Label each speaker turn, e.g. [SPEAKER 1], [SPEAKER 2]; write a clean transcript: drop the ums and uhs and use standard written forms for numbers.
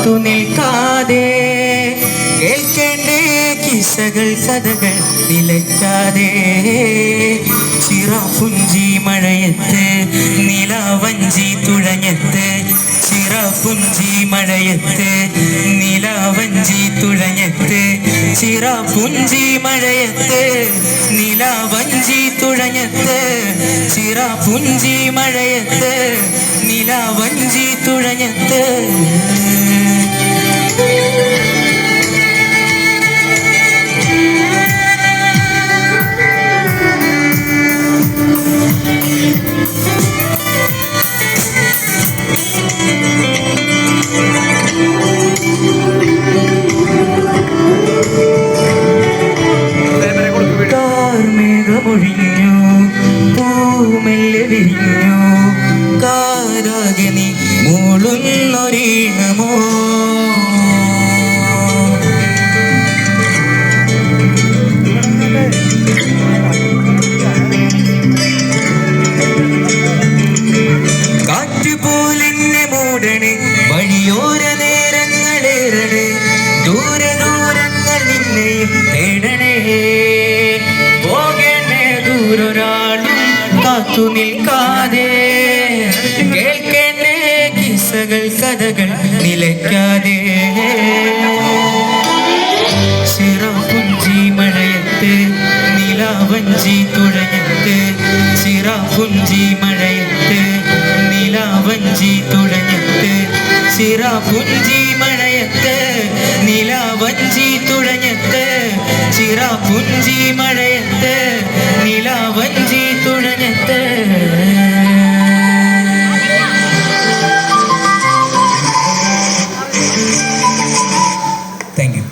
[SPEAKER 1] കാത്തു നിൽക്കാതെ കേൾക്കേണ്ടേ കിസ്സകൾ കഥകൾ നിലയ്ക്കാതെ ചിറാപ്പുഞ്ചി മഴയത്ത് നിലാവഞ്ചി തുഴഞ്ഞത്ത് ചിറാപ്പുഞ്ചി മഴയത്ത് നിലാവഞ്ചി തുഴഞ്ഞത്ത് ചിറാപ്പുഞ്ചി മഴയത്ത് നിലാവഞ്ചി തുഴഞ്ഞത്ത് ചിറാപ്പുഞ്ചി മഴയത്ത് നിലാവഞ്ചി തുഴഞ്ഞത്ത് കാർമേഘമൊഴിഞ്ഞു പൂമെല്ലെ വിരിഞ്ഞു കാരാകെ നീ മൂളുന്നൊരീണമോ കാറ്റുപോലെന്നെ മൂടണ് വഴിയോര നേരങ്ങളേറണ് ദൂരെ ദൂരങ്ങൾ നിന്നെയും തേടണേ പോകണേ ദൂരൊരാളും കാത്തു നിൽക്കാതെ കേൾക്കേണ്ടേ കിസ്സകൾ കഥകൾ നിലയ്ക്കാതെ ചിറാപ്പുഞ്ചി മഴയത്ത് നിലാവഞ്ചി തുഴഞ്ഞത്ത് ചിറാപ്പുഞ്ചി മഴയത്ത് നിലാവഞ്ചി തുഴഞ്ഞത്ത് ചിറാപ്പുഞ്ചി മഴയത്ത് നിലാവഞ്ചി തുഴഞ്ഞത്ത് ചിറാപ്പുഞ്ചി മഴയത്ത് നിലാവഞ്ചി തുഴഞ്ഞത്ത് താങ്ക് യു.